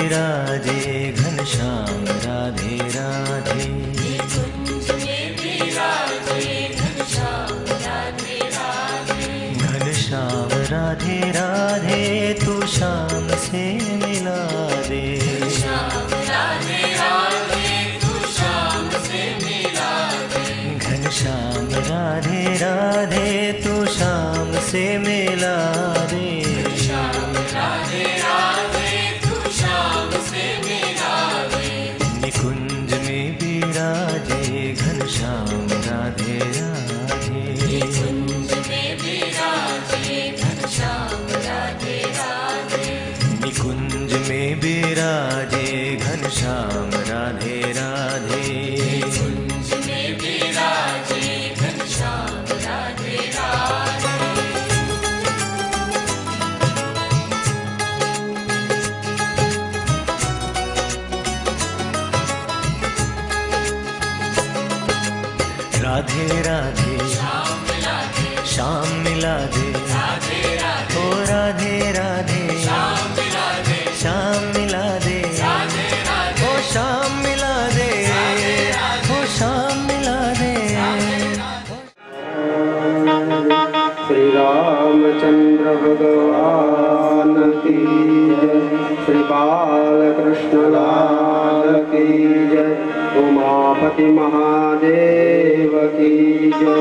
बिराजे घनश्याम राधे राधे। निकुंज में बिराजे घनश्याम राधे राधे। घनश्याम राधे राधे तू श्याम से मिला दे। श्याम राधे राधे तू श्याम से मिला दे। घनश्याम राधे राधे तू श्याम से मिला दे। श्याम राधे राधे तू श्याम से मिला दे। निकुंज में बिराजे घनश्याम राधे राधे। निकुंज में बिराजे घनश्याम राधे राधे। निकुंज में बिराजे घनश्याम राधे राधे। निकुंज में बिराजे घनश्याम राधे राधे। राधे राधे श्याम मिला दे। श्याम मिला दे। राधे राधे ओ राधे राधे श्याम मिला दे। श्याम मिला दे। राधे राधे ओ श्याम मिला दे। ओ श्याम मिला दे। श्री रामचंद्र भगवान की जय। श्री बालकृष्ण लाल की जय। उमापति महादेव की जय।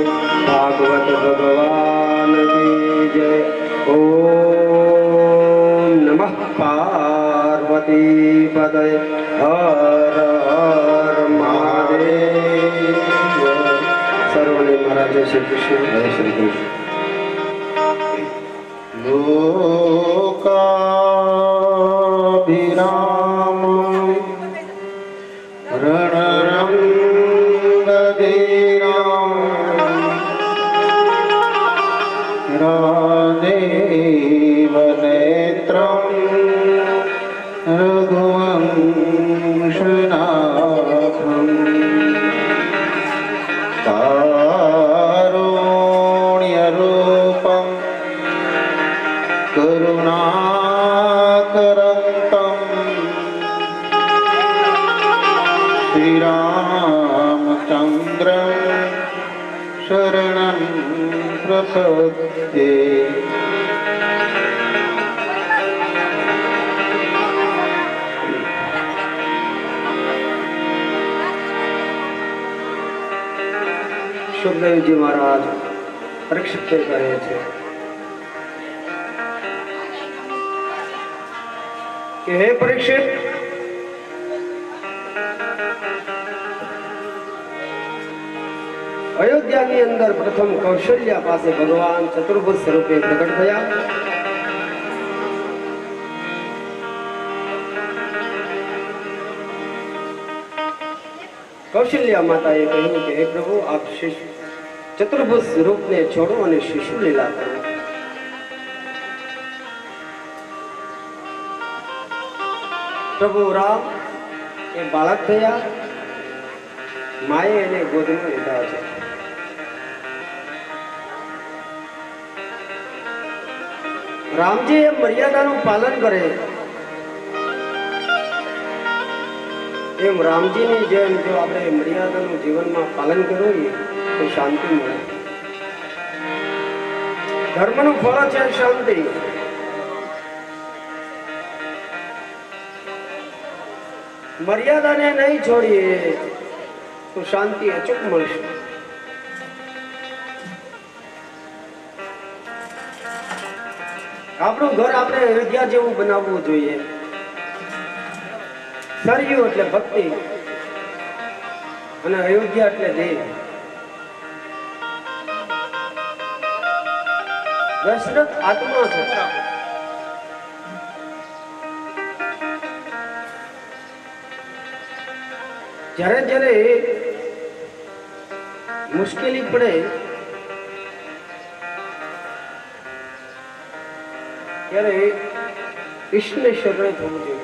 भागवत भगवान की जय। ओम नमः पार्वती पदय हर हर महादेव। सर्वने महाराज जय श्री कृष्ण जय श्री कृष्ण। लोकाभिराम रणरङ्गधीराम राधेवनेत्रं रघुवंशनाथम् कारुण्यरूपं करुणाकरन्तं श्रीरामचन्द्रं शरणं प्रपद्ये। સુખદેવજી મહારાજ પરીક્ષિત કહે છે કે હે પરીક્ષિત, અયોધ્યાની અંદર પ્રથમ કૌશલ્યા પાસે ભગવાન ચતુર્ભુજ સ્વરૂપે પ્રગટ થયા. કૌશલ્યા માતાએ કહ્યું કે હે પ્રભુ, આપ ચતુર્ભુજ રૂપને છોડો અને શિશુ લીલા કરો. પ્રભુ રામ એ બાળક થયા, માએ એને ગોદમાં લીધા છે. રામજી એ મર્યાદાનું પાલન કરે એમ રામજીની જેમ જો આપણે મર્યાદાનું જીવનમાં પાલન કરીએ તો શાંતિ મળે. ધર્મનું ફળ છે શાંતિ. મર્યાદાને નહીં છોડીએ તો શાંતિ અચૂક મળશે. આપણું ઘર આપણે અયોધ્યા જેવું બનાવવું જોઈએ. સરયુ એટલે ભક્તિ અને અયોધ્યા એટલે દેહ. દશરથ આત્મા છે. જ્યારે જ્યારે મુશ્કેલી પડે ત્યારે ઈશ્વરને શરણે થવું જોઈએ.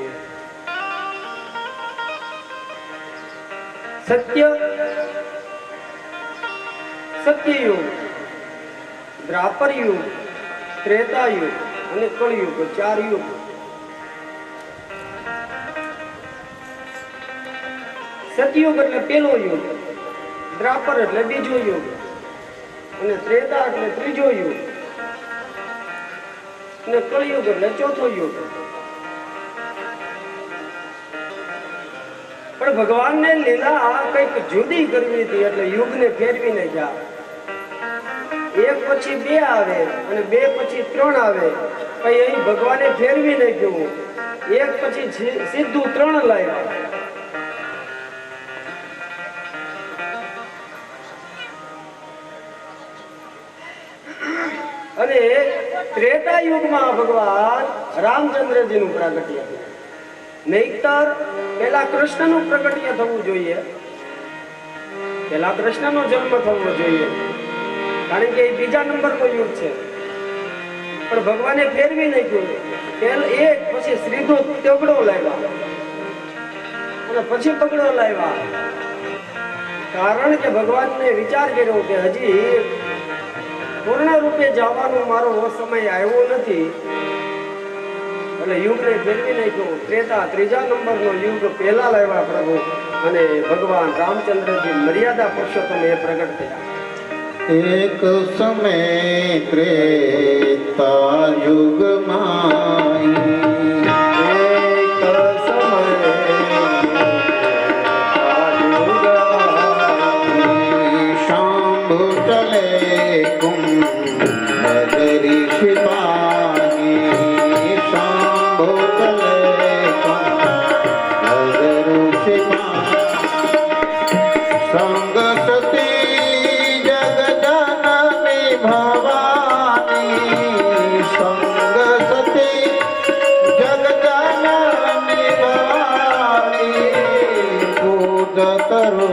સત્ય સત્યયુગ, દ્રાપર યુગ, ત્રેતા યુગ અને કળયુગ, 4 યુગ. સતયુગ એટલે પેલો યુગ, દ્રાપર એટલે બીજો યુગ, અને ત્રેતા એટલે ત્રીજો યુગ, અને કળિયુગ એટલે ચોથો યુગ. પણ ભગવાનને લીલા કઈક જુદી કરવી હતી એટલે યુગને ફેરવી નાખ્યા. એક પછી બે આવે અને બે પછી ત્રણ આવે, પછી અહીં ભગવાને ફેરવી નાખ્યું, એક પછી સીધું ત્રણ લાવ્યા. અને ત્રેતા યુગમાં ભગવાન રામચંદ્રજીનું પ્રાગટ્ય, નહીતર પેલા કૃષ્ણનું પ્રગટ્ય થવું જોઈએ, પેલા કૃષ્ણનો જન્મ થવો જોઈએ, કારણ કે એ બીજા નંબરનો યુગ છે. પણ ભગવાને ફેરવી નાખ્યું, એક પછી શ્રીધો તગડો લાવ્યા અને પછી પગડો લાવ્યા. કારણ કે ભગવાનને વિચાર કર્યો કે હજી પૂર્ણ રૂપે જવાનો મારો સમય આવ્યો નથી, એટલે યુગને ફેરવી નાખ્યો. ત્રેતા ત્રીજા નંબરનો યુગ પહેલા લાવ્યા પ્રભુ, અને ભગવાન રામચંદ્રજી મર્યાદા પુરુષોત્તમ એ પ્રગટ થયા. એક સમય ત્રેતા યુગમાં, એક સમય શાંભુ ચલે કુંભરી શિપાહી, શાંભુ ચલે કુંભરી શિપાહી, સંગ સતી જગજનની ભવાની, સંગ સતી જગજનની ભવાની, કૂદ કરો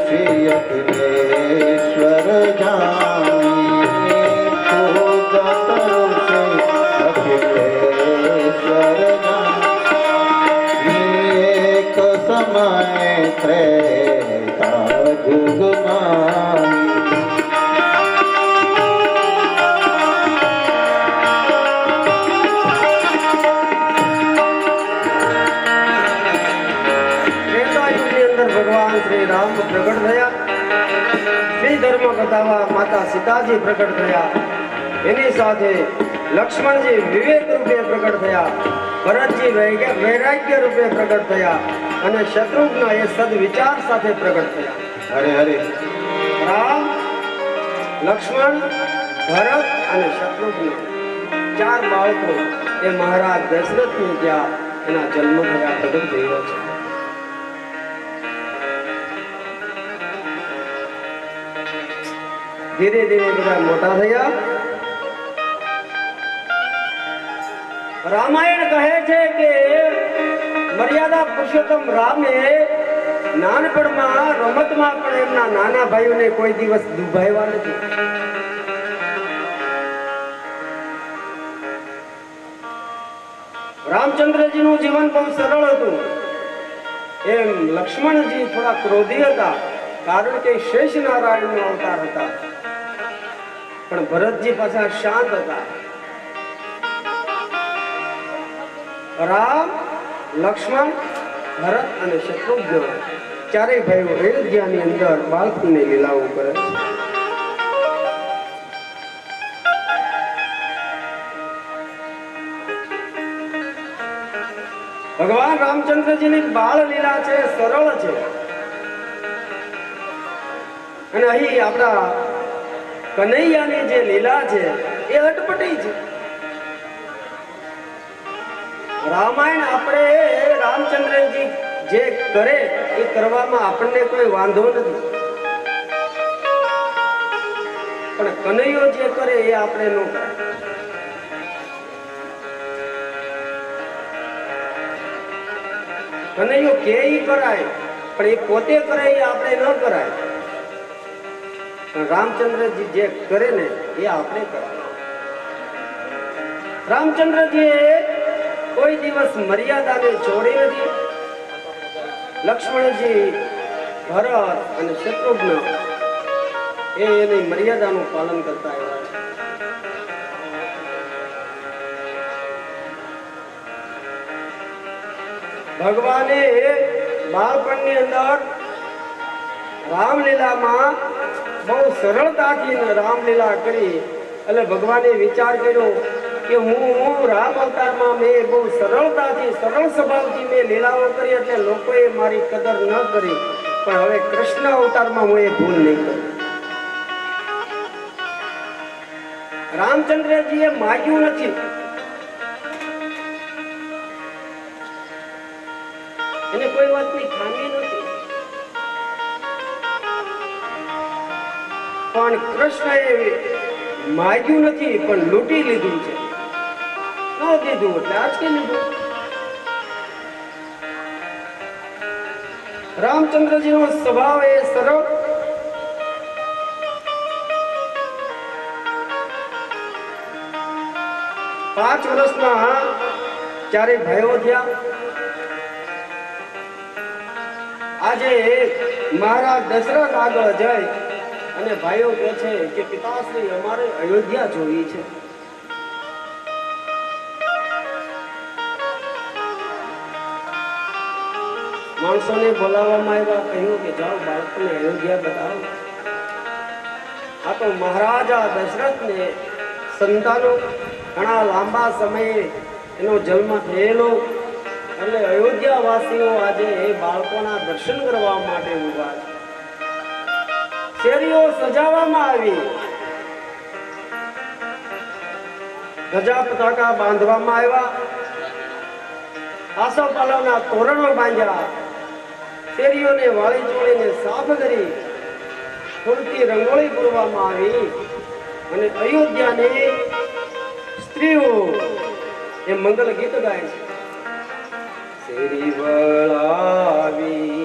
શ્રી અખિલેશ્વર જાની, કૂદ કરો શ્રી અખિલેશ્વર જાની. એક સમય ત્રેતા યુગમાં, ભગવાન શ્રી રામ પ્રગટ થયા, શ્રી ધર્મ કથામાં માતા સીતાજી પ્રગટ થયા, એની સાથે લક્ષ્મણજી વિવેક રૂપે પ્રગટ થયા, ભરતજી વૈરાગ્ય રૂપે પ્રગટ થયા, અને શત્રુઘ્ન એ સદવિચાર સાથે પ્રગટ થયા. હરે હરે. રામ, લક્ષ્મણ, ભરત અને શત્રુઘ્ન ચાર બાળકો એ મહારાજ દશરથની ત્યાં એના જન્મ થયા પ્રગટ થયો છે. ધીરે ધીરે બધા મોટા થયા. રામાયણ કહે છે કે મર્યાદા પુરુષોત્તમ રામે નાનપણમાં રમતમાં પણ એમના નાના ભાઈઓને કોઈ દિવસ દુભાવ્યા નથી. રામચંદ્રજીનું જીવન બહુ સરળ હતું. એમ લક્ષ્મણજી થોડા ક્રોધી હતા, કારણ કે શેષ નારાયણનો અવતાર હતા. પણ ભરતજી પાછા શાંત હતા. રામ, લક્ષ્મણ, ભરત અને શત્રુઘ્ન ચારેય ભાઈઓ અયોધ્યાની અંદર બાળકની લીલાઓ કરે છે. ભગવાન રામચંદ્રજીની બાળ લીલા છે, સરળ છે. અને અહીં આપણા કનૈયાની જે લીલા છે એ અટપટી છે. રામાયણ આપણે રામચંદ્રજી જે કરે એ કરવામાં આપણને કોઈ વાંધો નથી, પણ કનૈયો જે કરે એ આપણે ન કરાય. કનૈયો કે ઈ કરાય, પણ એ પોતે કરે એ આપણે ન કરાય. રામચંદ્રજી જે કરે ને એ આપણે કરાય. રામચંદ્રજી કોઈ દિવસ મર્યાદાને છોડી નથી. લક્ષ્મણજી, ભરત અને શત્રુઘ્ન એની મર્યાદાનું પાલન કરતા આવ્યા છે. ભગવાને બાળપણની અંદર રામલીલામાં બહુ સરળતાથી રામલીલા કરી એટલે ભગવાને વિચાર કર્યો કે હું રામ અવતારમાં મેં બહુ સરળતાથી સરળ સ્વભાવથી મેં લીલાઓ કરી એટલે લોકોએ મારી કદર ન કરી, પણ હવે કૃષ્ણ અવતારમાં હું એ ભૂલ નહીં કરું. રામચંદ્રજીએ માગ્યું નથી, એને કોઈ વાતની ખામી નથી, પણ કૃષ્ણએ માગ્યું નથી પણ લૂંટી લીધું છે. ન દીધું એટલે આંચકી લીધું. રામચંદ્રજીનો સ્વભાવ એ સરળ. પાંચ વર્ષના ચારે ભાઈઓ થયા. આજે મહારાજ દશરથ આગળ જઈ અને ભાઈઓ કહે છે કે પિતાશ્રી અમારે અયોધ્યા જોવી છે. માણસોને બોલાવવામાં આવ્યા, કહ્યું કે જાઓ બાળકોને અયોધ્યા બતાવો. આ તો મહારાજા દશરથને સંતાનો ઘણા લાંબા સમયે એનો જન્મ થયેલો એટલે અયોધ્યા વાસીઓ આજે એ બાળકોના દર્શન કરવા માટે ઉભા છે. શેરીઓ સજાવવામાં આવી, ધજા પતાકા બાંધવામાં આવ્યા, આસોપાલવના તોરણો બાંધ્યા, શેરીઓને વાળી ચોળીને સાફ કરી ફૂલથી રંગોળી પૂરવામાં આવી અને અયોધ્યાની સ્ત્રીઓ એ મંગલ ગીત ગાય છે. શેરી વળાવી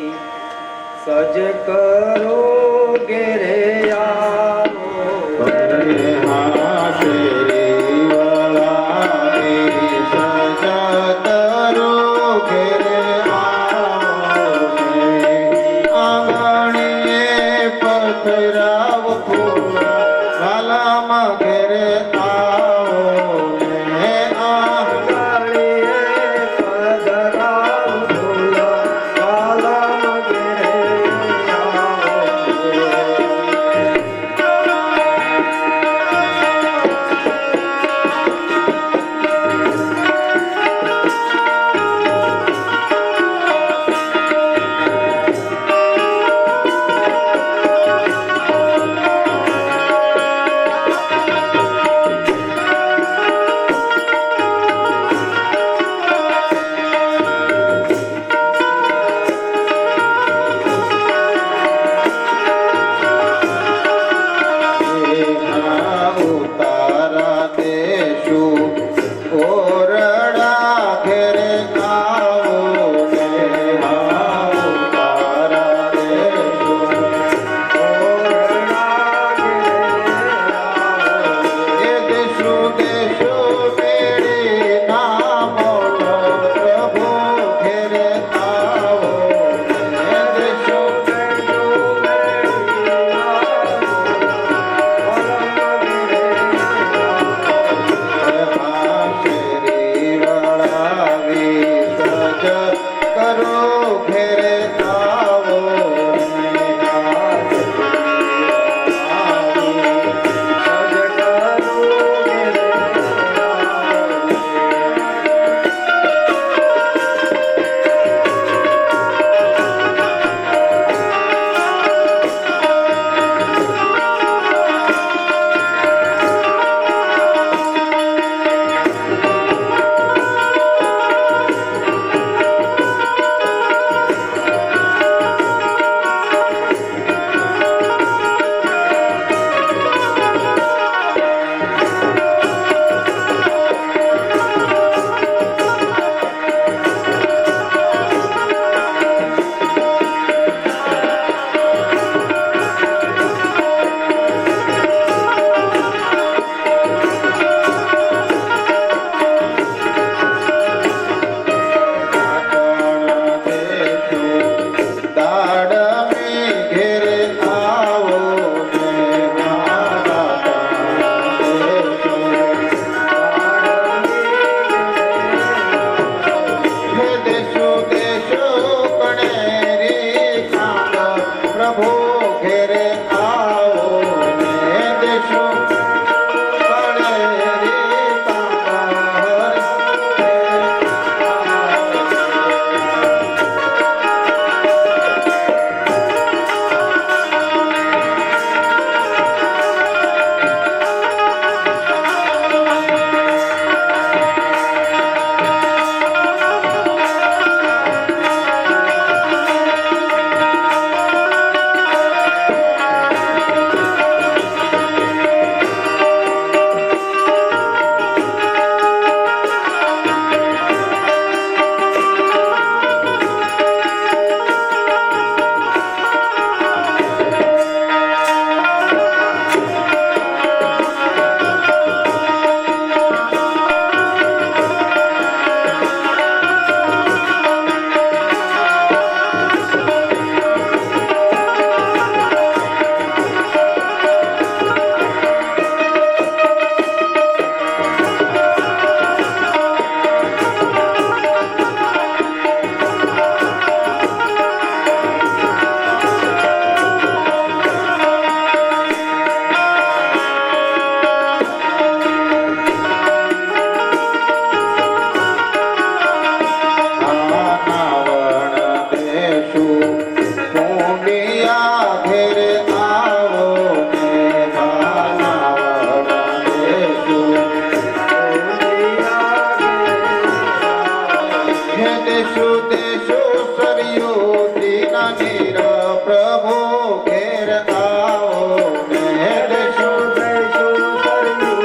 સજ કરો ઘેરે આવો, દેશો દેશો સરયુ દિન નીર પ્રભુ ઘેર આવો ને દેશો દેશો સરયુ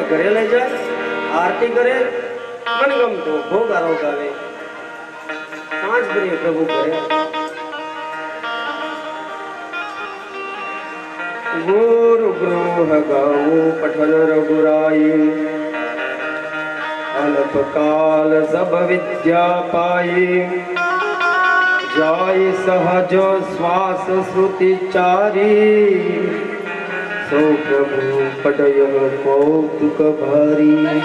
ઘરે લઈ જાય, આરતી કરે, મનગમતો ભોગારો ગાવે, સાંજ બની પ્રભુ કરે. ગુરુ ગૃહ ગાઉ પઠન રઘુરાઈ, અલ્પકાલ સબ વિદ્યા પાઈ, જાય સહજ શ્વાસ શ્રુતિ ચારી, સૌ પ્રભુ પટય કૌતુક ભારી.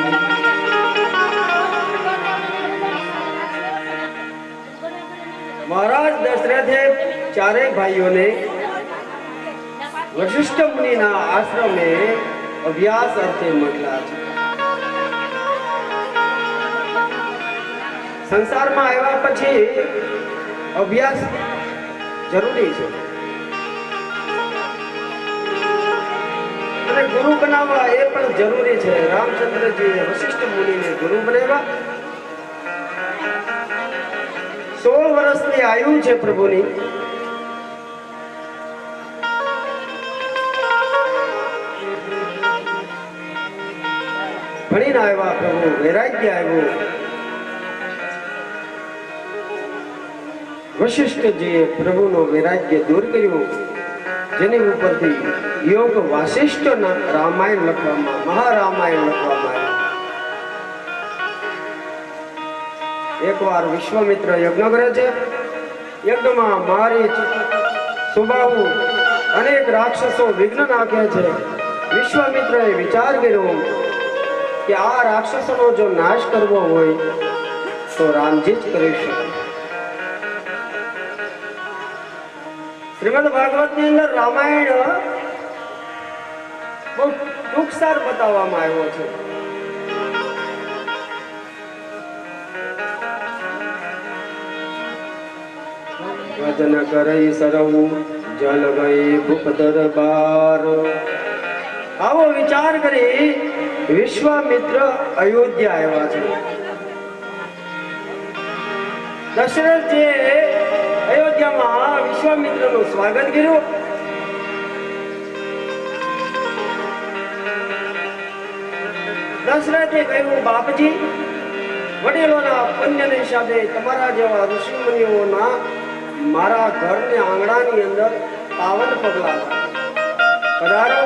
चारे भाइयों ने वशिष्ठ मुनि ना आश्रम में अभ्यास अर्थे मोकला छे। संसार में आया पछी अभ्यास जरूरी है અને ગુરુ બનાવવા એ પણ જરૂરી છે। રામચંદ્રજી વશિષ્ઠ મુનિને ગુરુ બનાવ્યા। 16 વર્ષની આયુ છે પ્રભુની। ભણીને આવ્યા પ્રભુ, વૈરાગ્ય આવ્યું। વશિષ્ઠજીએ પ્રભુનો વૈરાગ્ય દૂર કર્યું, જેની ઉપરથી યોગ વાસિષ્ઠના રામાયણ લખવામાં, મહારામાયણ લખવામાં આવ્યું। એકવાર વિશ્વામિત્ર યજ્ઞ કરે છે। યજ્ઞમાં મારીચ, સુબાહુ અનેક રાક્ષસો વિઘ્ન નાખે છે। વિશ્વામિત્રએ વિચાર કર્યો કે આ રાક્ષસોનો જો નાશ કરવો હોય તો રામજી જ કરી શકે। શ્રીમદ ભાગવતની અંદર રામાયણ બહુ ટૂંકસાર બતાવવામાં આવ્યો છે। ભજન કરઈ સરવ જલ ગઈ ભૂપ દરબાર। આવો વિચાર કરી વિશ્વામિત્ર અયોધ્યા આવ્યા છે। દશરથજીએ અયોધ્યામાં વિશ્વામિત્રનું સ્વાગત કર્યું। દશરથે કહ્યું, બાપજી, વડીલોના પુણ્યની હિસાબે તમારા જેવા ઋષિ મુનિઓના મારા ઘરને આંગણાની અંદર પાવન પગલા પધારો।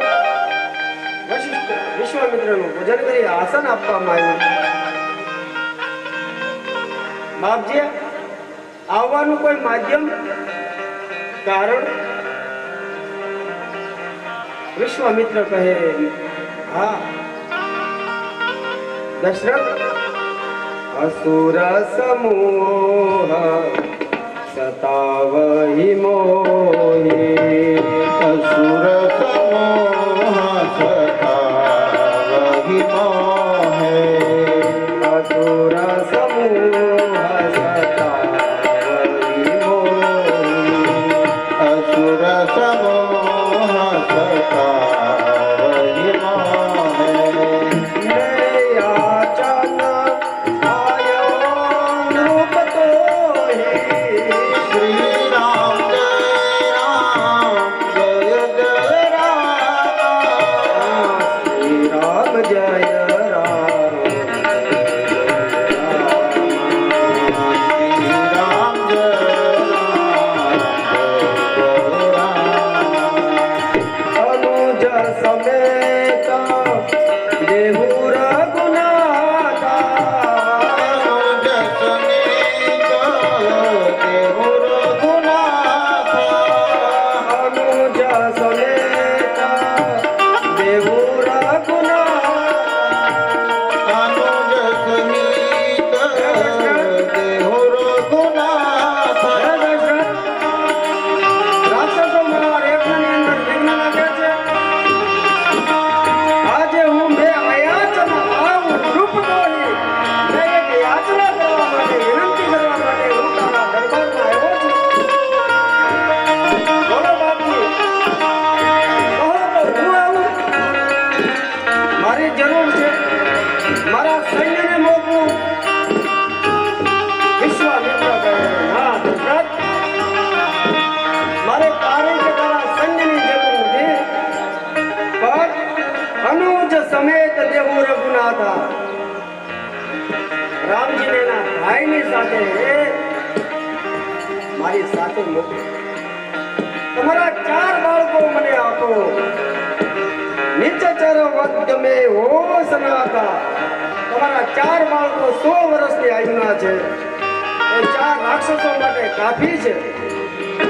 વશિષ્ઠ વિશ્વામિત્રનું પૂજન કરી આસન આપવામાં આવ્યું। બાપજી, આવવાનું કોઈ માધ્યમ, કારણ? વિશ્વામિત્ર કહે, હા દશરથ, असुर समूह सतावहि मोहि। असुर समूह सतावहि मोहे। असुर समूह सतावहि मोहि। असुर समूह सतावहि मोहे। સમેત દેહુ રઘુનાથા। રામજીને ના ભાઈની સાથે મારી સાથે મોકલો। તમારા 4 બાળકો મને આપો। નિચચર વદ્ય મે હો સનાતા। તમારા 4 બાળકો 100 વર્ષની આયુના છે। એ 4 રાક્ષસો માટે કાફી છે।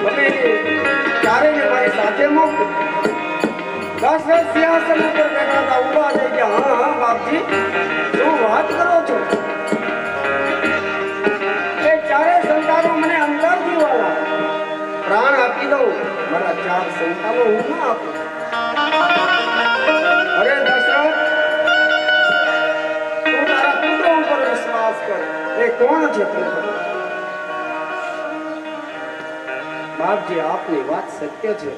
તમે ચારેયને મારી સાથે મોકલો। દશરથ સિંહાસન ઉપર બેઠા હતા, ઉભા થઈ ગયા। હા હા બાપજી, શું વાત કરો છો? એ ચારે સંતાનો મને અંતરથી વાલા, પ્રાણ આપી ચાર સંતાનો હું ના આપું? અરે દશરથ, તું તારા પુત્ર ઉપર વિશ્વાસ કર. એ કોણ છે તને ખબર? બાપજી, આપની વાત સત્ય છે.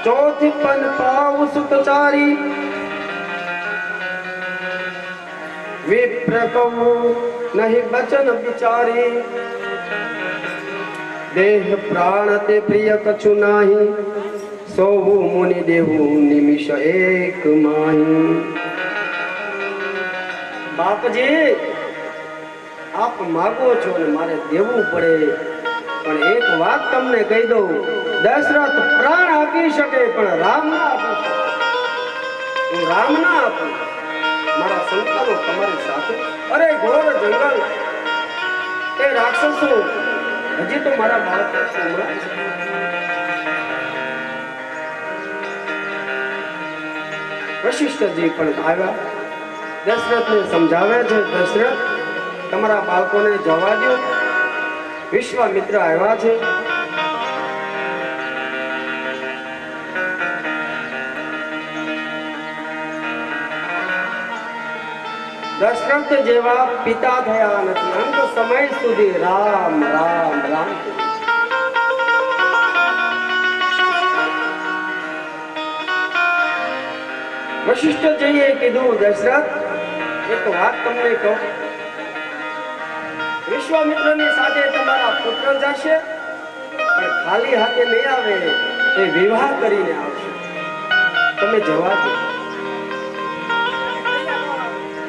ચોથી પન પાવ સુત ચારી વિપ્ર કહું નહીં બચન વિચારી દેહ પ્રાણ તે પ્રિય કछु નાહી સોવું મુનિ દેવું નિમિષ એક માહી. બાપજી, આપ માગો છો ને મારે દેવું પડે, પણ એક વાત તમને કહી દઉં, દશરથ પ્રાણ આપી શકે પણ રામ ના આપી શકે. હું રામ ના આપું. મારા સંતાનો તમારી સાથે. અરે ઘોર જંગલ, એ રાક્ષસો હજી તો મારા બાળકો સંભળાય છે. વશિષ્ઠજી પણ આવ્યા, દશરથને સમજાવે છે, દશરથ તમારા બાળકોને જવા દો. વિશ્વામિત્ર આવ્યા છે. દશરથ જેવા પિતા થયા નથી. અંત સમય સુધી રામ રામ રામ. વશિષ્ઠજીએ કીધું, દશરથ એક વાત તમને કહું, વિશ્વામિત્રની સાથે તમારા પુત્ર જશે, પણ ખાલી હાથે નહીં આવે, એ વિવાહ કરીને આવશે. તમે જવા દો.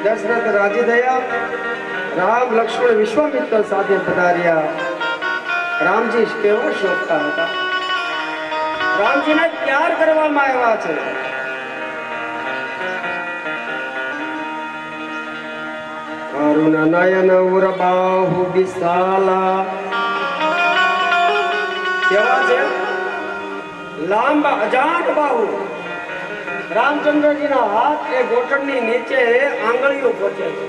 દશરથ રાજી થયા. રામ લક્ષ્મણ વિશ્વામિત્ર સાથે પધાર્યા. રામજી કેવો શોભતા હતા. રામજીને તૈયાર કરવામાં આવ્યા છે. અરુણ નયન ઉર બાહુ વિશાલા. કેવા છે? લાંબા અજાણ બાહુ. રામચંદ્રજીના હાથ એ ગોઠણની નીચે આંગળીઓ પહોંચે છે.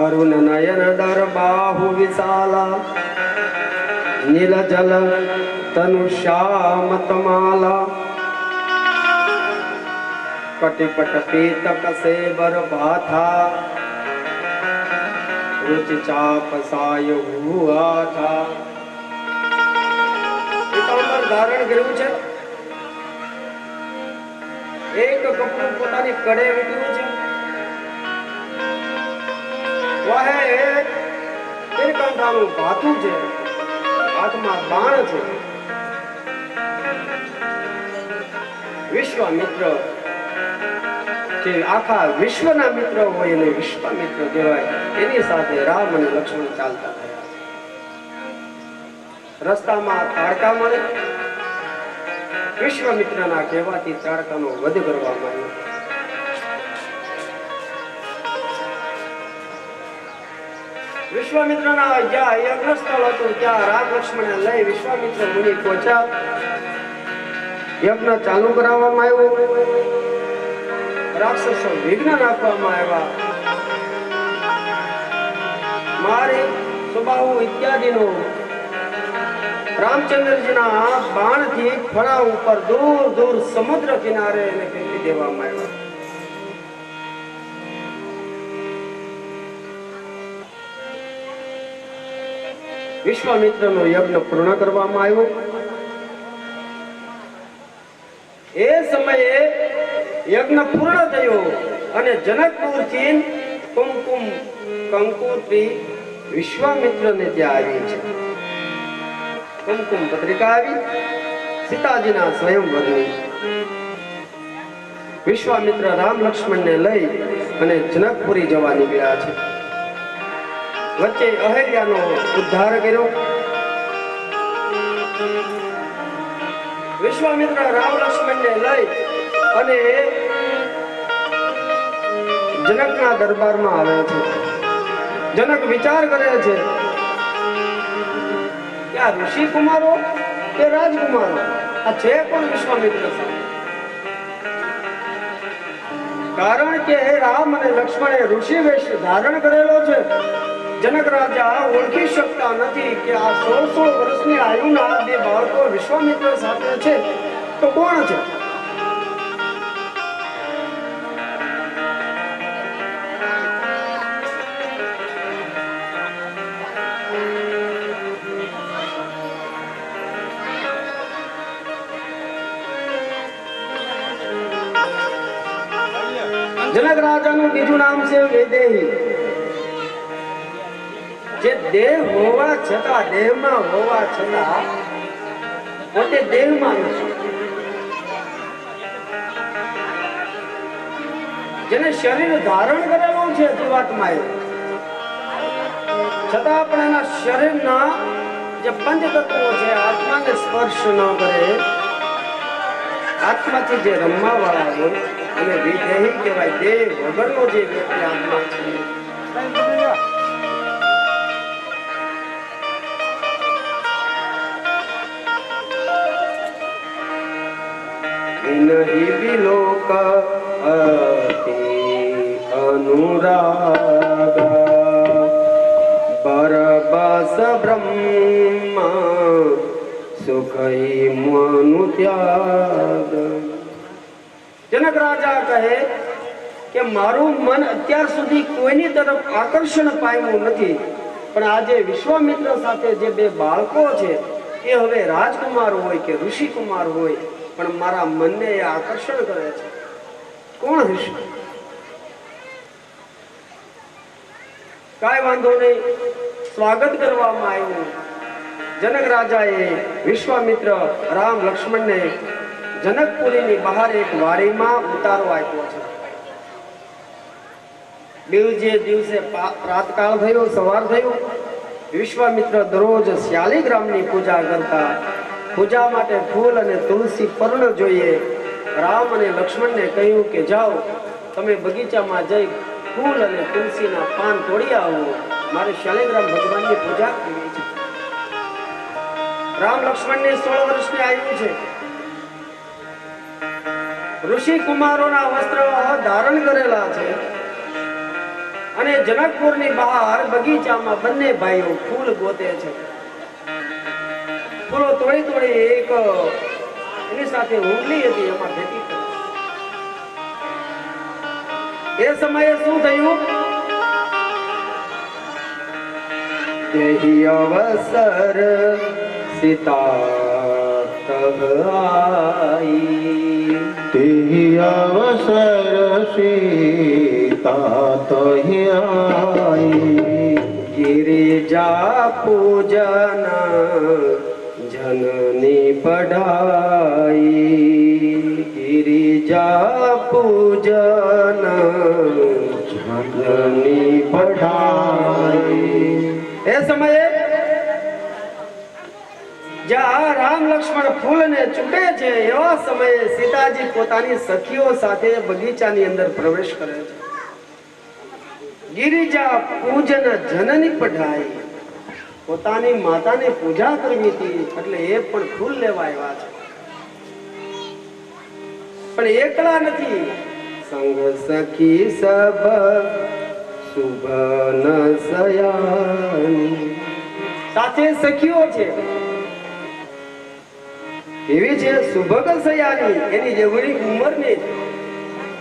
અરુણ નયન દર બાહુ વિશાલા નીલ જલ તનુ શ્યામ તમાલા કટિપટ પીતક સેબર ભાથા रुचि चाप साय हुआ था. પીતાંબર ધારણ કર્યું છે. એક કપડું પોતાની કડે વીટ્યું છે. વાહે તીરકંઠાનું ભાથું છે. હાથમાં બાણ છે. વિશ્વામિત્ર જે આખા વિશ્વના મિત્ર હોય એને વિશ્વામિત્ર કહેવાય. એની સાથે રામ અને લક્ષ્મણ ચાલતા થયા. રસ્તામાં તાડકા મળે. વિશ્વામિત્રના કહેવાથી તાડકાનો વધ કરવામાં આવ્યો. વિશ્વામિત્રના જ્યાં યજ્ઞ સ્થળ હતું ત્યાં રામ લક્ષ્મણને લઈ વિશ્વામિત્ર મુનિ પહોંચ્યા. યજ્ઞ ચાલુ કરાવવામાં આવ્યો. રાક્ષસો વિઘ્ન નાખવામાં આવ્યા. મારી સુબાહુ ઇત્યાદિનો રામચંદ્રજીના બાણથી ફળા ઉપર દૂર દૂર સમુદ્ર કિનારે એને ફેંકી દેવામાં આવ્યા. વિશ્વામિત્રનો યજ્ઞ પૂર્ણ કરવામાં આવ્યો. એ સમયે યજ્ઞ પૂર્ણ થયો અને જનકપુરથી કુમકુમ કંકુત્રી વિશ્વામિત્રને ત્યાં આવી છે. કુમકુમ પત્રિકા આવી સીતાજીના સ્વયંવરની. વિશ્વામિત્ર રામ લક્ષ્મણને લઈ અને જનકપુરી જવા નીકળ્યા છે. વચ્ચે અહેલ્યાનો ઉદ્ધાર કર્યો. વિશ્વામિત્ર રામ લક્ષ્મણને લઈ અને જનકના દરબારમાં આવે છે. જનક વિચાર કરે છે કે આ ઋષિ કુમારો કે રાજકુમારો આ છે પણ વિશ્વામિત્ર સાથે. કારણ કે રામ અને લક્ષ્મણે ઋષિ વેશ ધારણ કરેલો છે. જનક રાજા ઓળખી શકતા નથી કે આ 16 વર્ષની આયુના બે બાળકો વિશ્વામિત્ર સાથે છે તો કોણ છે? જનક રાજાનું બીજું નામ છે વૈદેહી. જે દેહ હોવા છતાં, દેહમાં હોવા છતાં પોતે દેહમાં નથી. જેને શરીર ધારણ કરેલું છે જીવાત્માએ, છતાં પણ એના શરીરના જે પંચ તત્વો છે આત્માને સ્પર્શ ન કરે, આત્માથી જે રમવા વાળા હોય અને વિદેહી કહેવાય. દેહ વગરનો જે વ્યક્તિ આત્મા છે. નહીં વિલોક અતિ અનુરાગ પરબસ બ્રહ્મ સુખઈ મનુ ત્યાગ. જનક રાજા કહે કે મારું મન અત્યાર સુધી કોઈની તરફ આકર્ષણ પામ્યું નથી, પણ આજે વિશ્વામિત્ર સાથે જે બે બાળકો છે એ હવે રાજકુમાર હોય કે ઋષિકુમાર હોય, પણ મારા મનને એ આકર્ષણ કરે છે. કોણ હશે? કાંઈ વાંધો નહીં, સ્વાગત કરવામાં આવ્યું. જનક રાજાએ વિશ્વામિત્ર રામ લક્ષ્મણને જનકપુરીની બહાર એક વાડીમાં ઉતારો આપ્યો છે. બીજે દિવસે પ્રાતકાળ થયો, સવાર થયું. વિશ્વામિત્ર દરરોજ શાલિગ્રામની પૂજા કરતા. પૂજા માટે ફૂલ અને તુલસી પર્ણ જોઈએ. રામ અને લક્ષ્મણને કહ્યું કે જાઓ તમે બગીચામાં જઈ ફૂલ અને તુલસીના પાન તોડી આવો, મારે શાલિગ્રામ ભગવાનની પૂજા કરવી છે. રામ લક્ષ્મણની 16 વર્ષની આયુ છે. ઋષિ કુમારોના વસ્ત્ર ધારણ કરેલા છે અને જનકપુરની બહાર બગીચામાં બંને ભાઈઓ ફૂલ ગોતે છે. ફૂલો તોડી તોડી એક એની સાથે ઊંઘલી હતી એમાં ભેટી કરી. એ સમયે શું થયું? તેહી અવસર સીતા તબ આઈ. તેહી અવસર સીતા તહી આઈ. गिरिजा पूजन जननी पढ़ाई. गिरिजा पूजन जननी पढ़ाई. એ સમયે જ્યાં રામ લક્ષ્મણ ફૂલને ચૂંટે છે એવા સમયે સીતાજી પોતાની સખીઓ સાથે બગીચાની અંદર પ્રવેશ કરે છે. ગિરિજા પૂજન જનની પઢાઈ. પોતાની માતાને પૂજા કરવી હતી એટલે એ પણ ફૂલ લેવા આવ્યા છે. પણ એકલા નથી, સંગ સખી સબ શુભન સયાની. સાથે સખીઓ છે. કેવી છે? સુભગ સયાની. એની જેવડી ઉંમરની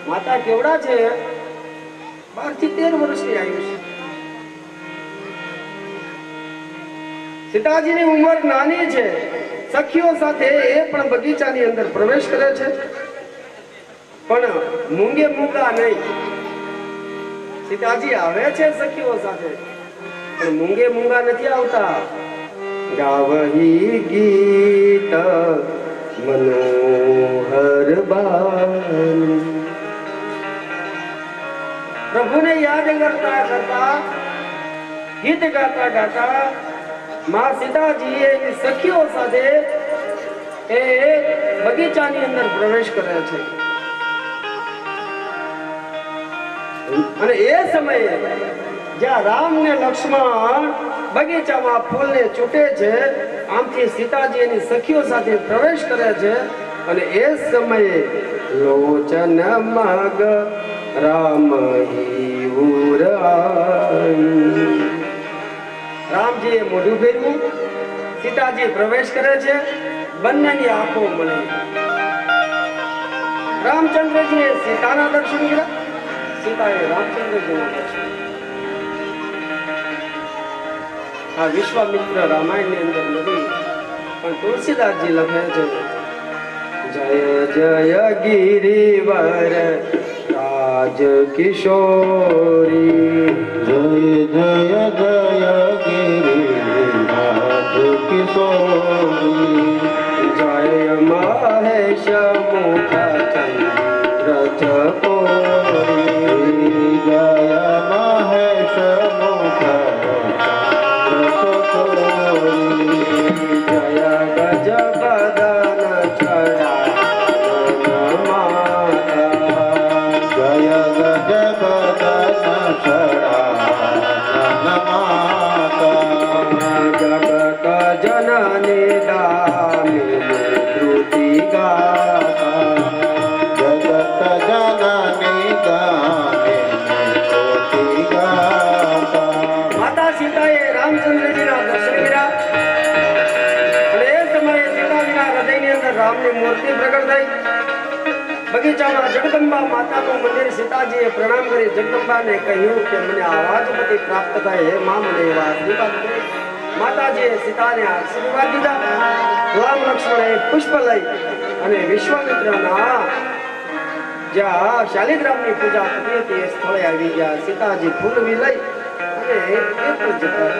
માતા કેવડા છે? 12 થી 13 વર્ષની આયુ છે. સીતાજીની ઉંમર નાની છે. સખીઓ સાથે એ પણ બગીચાની અંદર પ્રવેશ કરે છે, પણ મૂંગે મૂંગા નહીં. સીતાજી આવે છે સખીઓ સાથે, પણ મૂંગે મૂંગા નથી આવતા. ગાવહી ગીત મનોહર બાની. પ્રભુને યાદ કરતા કરતા, ગીત ગાતા ગાતા માં સીતાજી એની સખીઓ સાથે એ બગીચાની અંદર પ્રવેશ કરે છે. અને એ સમયે જ્યાં રામ ને લક્ષ્મણ બગીચામાં ફૂલને ચૂંટે છે, આમથી સીતાજી એની સખીઓ સાથે પ્રવેશ કરે છે. અને એ સમયે લોચન મગ રામ રામજીએ મોઢું ફેરવું, સીતાજી પ્રવેશ કરે છે, બંનેની આંખો મળે. રામચંદ્રજીએ સીતાના દર્શન કર્યા, સીતાએ રામચંદ્રજીના દર્શન. આ વિશ્વામિત્ર રામાયણની અંદર નથી, પણ તુલસીદાસજી લખે છે, જય જય ગિરિવર રાજ કિશોરી, જય જય જય ગિરિરાજ કિશોરી, જય મહેશ મુખ ચંદ્ર ચકોરી, જય મહેશ મુખ ચકોરી, જય ગજ બદન છડા જય ગજ બદન છડા માતા, જગત જનની દામિની ધૃતિ ગાતા, જગત જનની દામિની ધૃતિ ગાતા. માતા સીતાએ રામચંદ્રજીના દર્શન કર્યા અને એ સમયે સીતાજીના હૃદયની અંદર રામની મૂર્તિ પ્રગટ થઈ. બગીચામાં જગદંબા માતાનું મંદિર સીતાજીએ પ્રણામ કરી જગદંબાને કહ્યું કે મને આવાજપતિ પ્રાપ્ત થાય, હે માં મને એવા આશીર્વાદ દે. માતાજીએ સીતાને આશીર્વાદ દીધા. રામ લક્ષ્મણે પુષ્પ લઈ અને વિશ્વામિત્રના જ્યાં શાલિગ્રામની પૂજા થતી હતી એ સ્થળે આવી ગયા. સીતાજી ફૂલવી લઈ અને એક જતા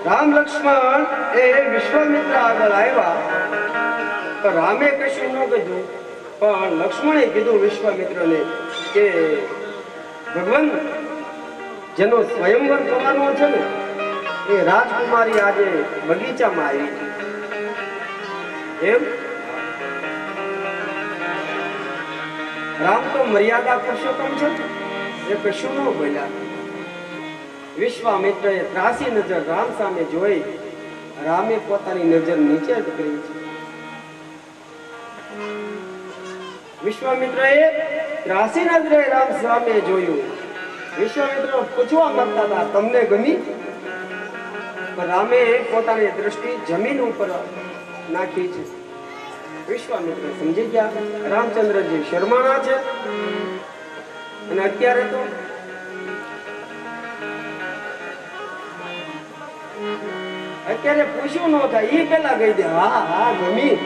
રામ લક્ષ્મણ એ વિશ્વામિત્ર આગળ આવ્યા, તો રામે કશું ન કીધું, પણ લક્ષ્મણે કીધું વિશ્વામિત્રને કે ભગવાન જેનો સ્વયંવર થવાનો છે ને એ રાજકુમારી આજે બગીચામાં આવી. એમ રામ તો મર્યાદા પુરુષોત્તમ છે, એ કશું ન બોલ્યા. વિશ્વામિત્રએ ત્રાસી નજર રામ સામે જોઈ, રામે પોતાની નજર નીચે જ કરી છે. વિશ્વામિત્રએ ત્રાસી નજરે રામ સામે જોયું. વિશ્વામિત્ર પૂછવા માંગતા હતા તમને ગમી, પણ રામે પોતાની દ્રષ્ટિ જમીન ઉપર નાખી છે. વિશ્વામિત્ર સમજી ગયા રામચંદ્રજી શર્માણા છે અને અત્યારે તો પૂછ્યું ન થાય, ઈ પેલા કહી દે હા હા ગમી.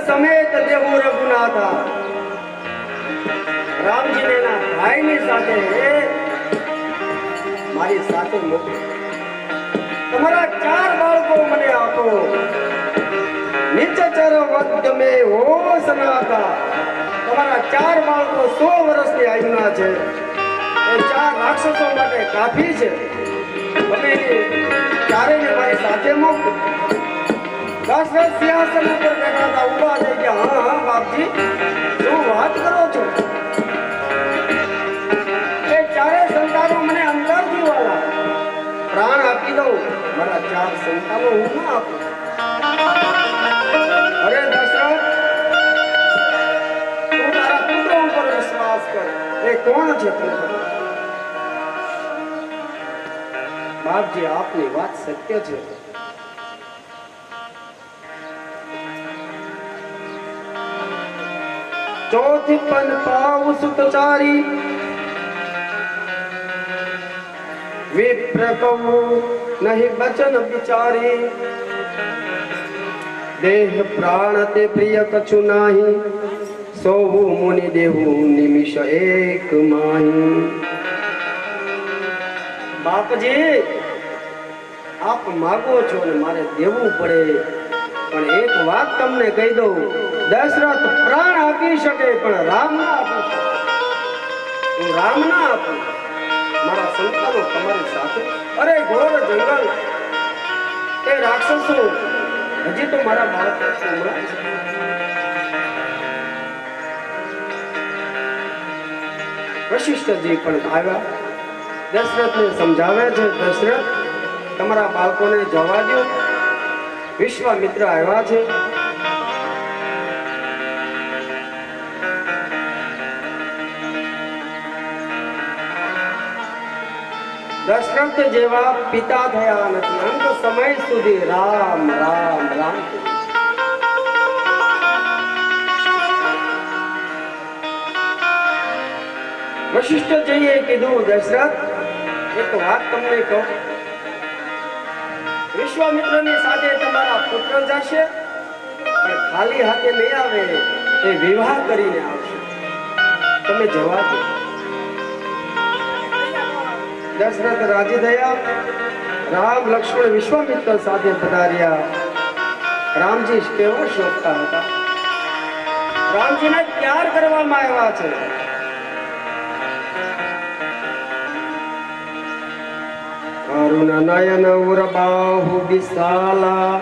સમેત દેહુ રઘુનાથા. રામજીને એના ભાઈની સાથે મારી સાથે મોકલો. તમારા 4 બાળકો મને આપો. નિચચર વદ્યમે હો સનાથા. તમારા 4 બાળકો 100 વર્ષની આયુના છે. એ 4 રાક્ષસો માટે કાફી છે. તમે ચારેયને મારી સાથે મૂકો. દશરથ સિંહાસન ઉપર બેઠા હતા, ઊભા થઈ ગયા. હા હા બાપજી, શું વાત કરો છો? એ ચારે સંતાનો મને અંતરથી વાલા, પ્રાણ આપી દઉં, મારા 4 સંતાનો હું ના આપું. અરે દશરથ, તું તારા પુત્ર ઉપર વિશ્વાસ કર. એ કોણ છે તને ખબર? બાપજી, આપની વાત સત્ય છે. ચોથી પન પાવ સુતચારી, વિપ્ર કહું નહીં બચન વિચારી. દેહ પ્રાણ તે પ્રિય કछु નાહી, સોવું મુનિ દેવું નિમિષ એક માહી. બાપજી, આપ માગો છો ને મારે દેવું પડે, પણ એક વાત તમને કહી દઉં, દશરથ પ્રાણ આપી શકે પણ રામ ના આપી શકે. હું રામ ના આપું. મારા સંતાનો તમારી સાથે. અરે ઘોર જંગલ, એ રાક્ષસો હજી તો મારા બાળકો ઉમરા છે. વશિષ્ઠજી પણ આવ્યા, દશરથને સમજાવે છે. દશરથ, તમારા બાળકોને જવા દો. વિશ્વામિત્ર આવ્યા છે. દશરથ જેવા પિતા થયા નથી. અંત સમય સુધી રામ રામ રામ. વશિષ્ઠજીએ કીધું, દશરથ, એક વાત તમને કહું. વિશ્વામિત્રની સાથે તમારા પુત્ર જશે, પણ ખાલી હાથે નહીં આવે. એ વિવાહ કરીને આવશે. તમે જવા દો. દશરથ રાજી થયા. રામ લક્ષ્મણ વિશ્વામિત્ર સાથે પધાર્યા. રામજી કેવા શોભતા હતા. રામજીને ત્યાર કરવામાં આવ્યા છે. અરુણ નયન ઉર બાહુ વિશાલા.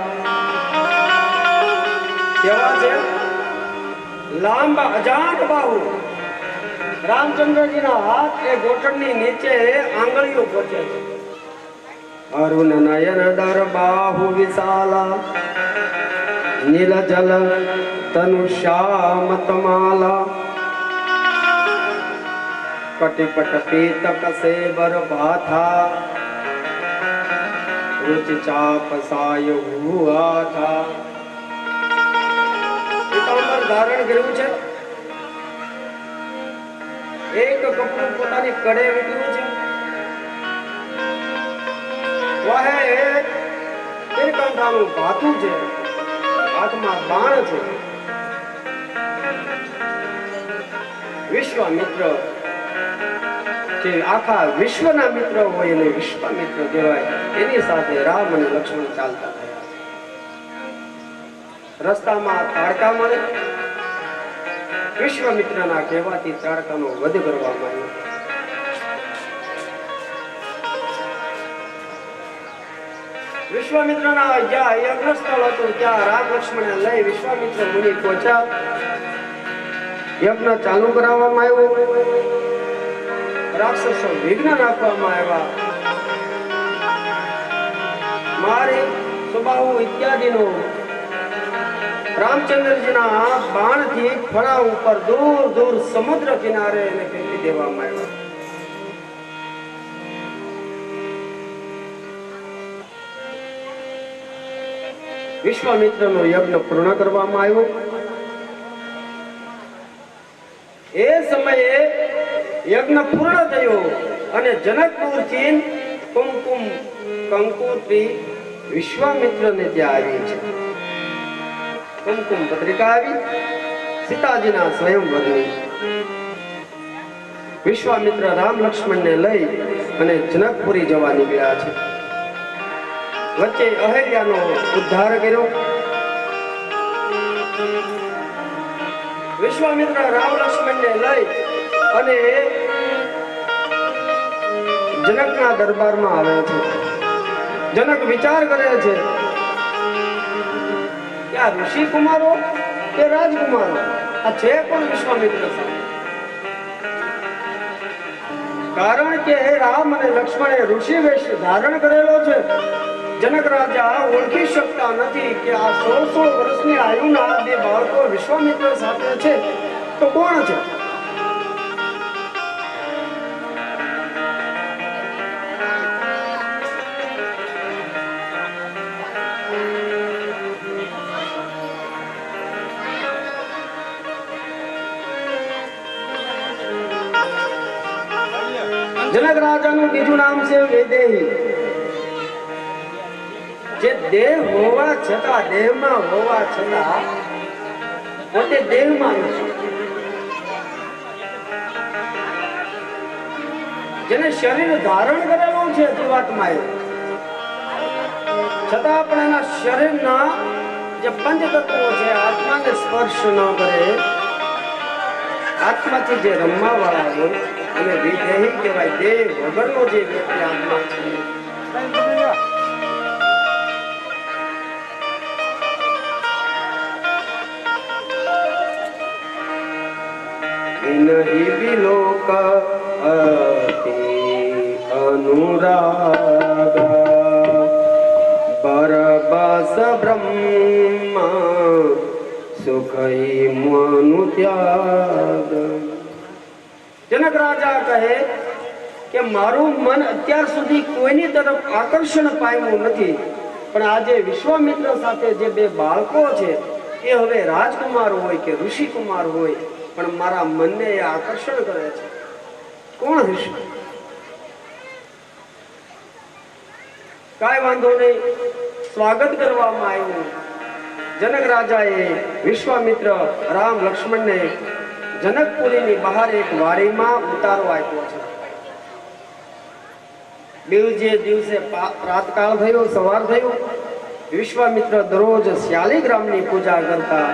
કેવા છે? લાંબા અજાણ બાહુ. રામચંદ્રજીના હાથ એ ગોઠણની નીચે આંગળીઓ પહોંચે છે. અરુણ નયન દર બાહુ વિશાલા, નીલ જલ તનુ શ્યામ તમાલા. કટિપટ પીતક સેબર ભાથા, रुचि चाप साय हुआ था. પીતાંબર ધારણ કર્યું છે. એક કપડું પોતાની કડે વીટ્યું છે. વાહે તીરકંઠાનું ભાથું છે. હાથમાં બાણ છે. વિશ્વામિત્ર જે આખા વિશ્વના મિત્ર હોય એને વિશ્વામિત્ર કહેવાય. એની સાથે રામ અને લક્ષ્મણ ચાલતા થયા. રસ્તામાં તાડકા મળે. વિશ્વામિત્રના કહેવાથી તાડકાનો વધ કરવામાં આવ્યો. વિશ્વામિત્રના જ્યાં યજ્ઞ સ્થળ હતું ત્યાં રામ લક્ષ્મણને લઈ વિશ્વામિત્ર મુનિ પહોંચ્યા. યજ્ઞ ચાલુ કરાવવામાં આવ્યો. રાક્ષસો વિઘ્ન નાખવામાં આવ્યા. મારે સુબાહુ ઇત્યાદિનો રામચંદ્રજીના બાણથી ફળા ઉપર દૂર દૂર સમુદ્ર કિનારે એને ફેંકી દેવામાં આવ્યા. વિશ્વામિત્રનો યજ્ઞ પૂર્ણ કરવામાં આવ્યો. એ સમયે યજ્ઞ પૂર્ણ થયો અને જનકપુરથી કુમકુમ કંકુત્રી વિશ્વામિત્રને ત્યાં આવી છે. કુમકુમ પત્રિકા આવી સીતાજીના સ્વયંવરની. વિશ્વામિત્ર રામ લક્ષ્મણને લઈ અને જનકપુરી જવા નીકળ્યા છે. વચ્ચે અહલ્યાનો ઉદ્ધાર કર્યો. વિશ્વામિત્ર રામ લક્ષ્મણને લઈ અને જનકના દરબારમાં આવે છે. જનક વિચાર કરે છે કે આ ઋષિ કુમારો કે રાજકુમારો આ છે કોણ વિશ્વામિત્ર સાથે? કારણ કે રામ અને લક્ષ્મણે ઋષિ વેશ ધારણ કરેલો છે. જનક રાજા ઓળખી શકતા નથી કે આ 16 વર્ષની આયુના બે બાળકો વિશ્વામિત્ર સાથે છે તો કોણ છે? જનક રાજાનું બીજું નામ છે વૈદેહી. જે દેહ હોવા છતાં, દેહમાં હોવા છતાં પોતે દેહમાં નથી. જેને શરીર ધારણ કરેલું છે જીવાત્માએ, છતાં પણ એના શરીરના જે પંચ તત્વો છે આત્માને સ્પર્શ ન કરે, આત્માથી જે રમવા વાળા હોય અને વિદેહી કહેવાય. દેહ વગરનો જે વ્યક્તિ આત્મા છે. નહીં વિલોક અતિ અનુરાગ પરબસ બ્રહ્મ સુખઈ મનુ ત્યાગ. જનક રાજા કહે કે મારું મન અત્યાર સુધી કોઈની તરફ આકર્ષણ પામ્યું નથી, પણ આજે વિશ્વામિત્ર સાથે જે બે બાળકો છે એ હવે રાજકુમાર હોય કે ઋષિકુમાર હોય, પણ મારા મનને એ આકર્ષણ કરે છે. કોણ હશે? કાંઈ વાંધો નહીં, સ્વાગત કરવામાં આવ્યું. જનક રાજાએ વિશ્વામિત્ર રામ લક્ષ્મણને જનકપુરીની બહાર એક વાડીમાં ઉતારો આપ્યો છે. બીજે દિવસે પ્રાતકાળ થયો, સવાર થયું. વિશ્વામિત્ર દરરોજ શાલિગ્રામની પૂજા કરતા.